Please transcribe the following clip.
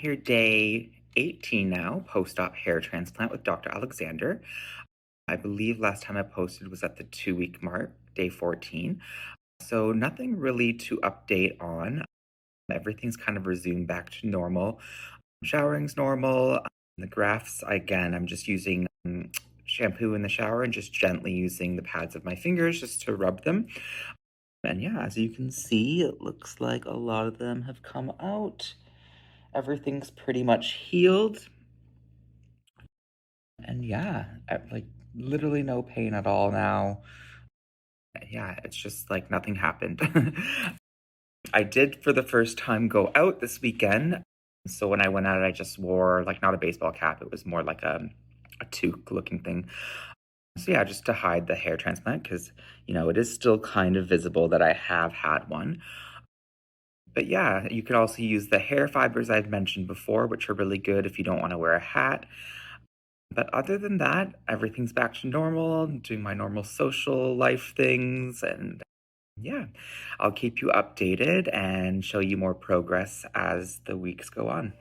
here day 18 now, post-op hair transplant with Dr. Alexander. I believe last time I posted was at the 2-week mark, day 14. So nothing really to update on. Everything's kind of resumed back to normal. Showering's normal. The grafts, again, I'm just using shampoo in the shower and just gently using the pads of my fingers just to rub them. And yeah, as you can see, it looks like a lot of them have come out. Everything's pretty much healed. And yeah, like literally no pain at all now. Yeah, it's just like nothing happened. I did for the first time go out this weekend. So when I went out, I just wore like not a baseball cap. It was more like a toque looking thing. So yeah, just to hide the hair transplant because, it is still kind of visible that I have had one. But yeah, you could also use the hair fibers I've mentioned before, which are really good if you don't want to wear a hat. But other than that, everything's back to normal. I'm doing my normal social life things. And yeah, I'll keep you updated and show you more progress as the weeks go on.